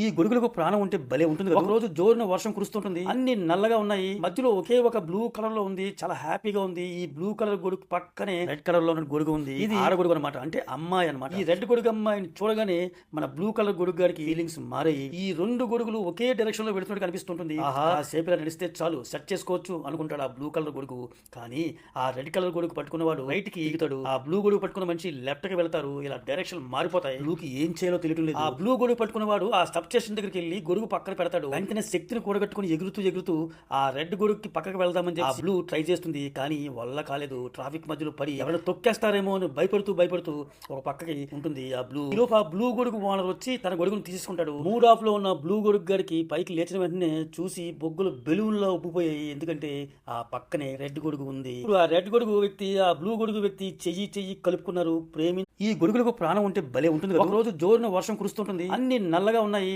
ఈ గొడుగులకు ప్రాణం ఉంటే భలే ఉంటుంది కదా. ఒక రోజు జోరున వర్షం కురుస్తుంటుంది, అన్ని నల్లగా ఉన్నాయి, మధ్యలో ఒకే ఒక బ్లూ కలర్ లో ఉంది, చాలా హ్యాపీగా ఉంది. ఈ బ్లూ కలర్ గొడుగు పక్కనే రెడ్ కలర్ లో ఉన్న గొడుగు ఉంది. ఇది ఆడగొడుగు అనమాట, అంటే అమ్మాయి అనమాట. ఈ రెడ్ గొడుగు అమ్మాయిని చూడగానే మన బ్లూ కలర్ గొడుగు గారికి ఫీలింగ్స్ మారాయి. ఈ రెండు గొడుగులు ఒకే డైరెక్షన్ లో వెళుతున్నట్టు కనిపిస్తుంటుంది. ఆహా, సేపులా నడిస్తే చాలు సెట్ చేసుకోవచ్చు అనుకుంటాడు ఆ బ్లూ కలర్ గొడుగు. కానీ ఆ రెడ్ కలర్ గొడుగు పట్టుకున్నవాడు రైట్ కి ఎగుతాడు, ఆ బ్లూ గొడుగు పట్టుకున్న మనిషి లెఫ్ట్ కి వెళ్తారు. ఇలా డైరెక్షన్ మారిపోతాయి. బ్లూకి ఏం చేయాలో తెలియటం లేదు. ఆ బ్లూ గొడుగు పట్టుకున్నవాడు ఆ సబ్ స్టేషన్ దగ్గరికి వెళ్ళి గొడుగు పక్కన పెడతాడు. వెంటనే శక్తిని కూడగట్టుకుని ఎగురుతూ ఆ రెడ్ గొడుగుకి పక్కకు వెళ్దామని చెప్పి ఆ బ్లూ ట్రై చేస్తుంది, కానీ వల్ల కాలేదు. ట్రాఫిక్ మధ్యలో పడి ఎవరైనా తొక్కేస్తారేమో అని భయపడుతూ ఒక పక్కకి ఉంటుంది ఆ బ్లూ. ఈలోపు ఆ బ్లూ గొడుగు ఓనర్ వచ్చి తన గొడుగును తీసుకుంటాడు. మూడ్ ఆఫ్ లో ఉన్న బ్లూ గొడుగు గారికి పైకి లేచిన వెంటనే చూసి బొగ్గులు బెలూన్ లో ఉబ్బిపోయాయి, ఎందుకంటే ఆ పక్కనే రెడ్ గొడుగు ఉంది. ఇప్పుడు ఆ రెడ్ గొడుగు వ్యక్తి ఆ బ్లూ గొడుగు వ్యక్తి చెయ్యి కలుపుకున్నారు, ప్రేమి. ఈ గొడుగులకు ప్రాణం ఉంటే భలే ఉంటుంది కదా. ఒక రోజు జోరున వర్షం కురుస్తుంటుంది, అన్ని నల్లగా ఉన్నాయి.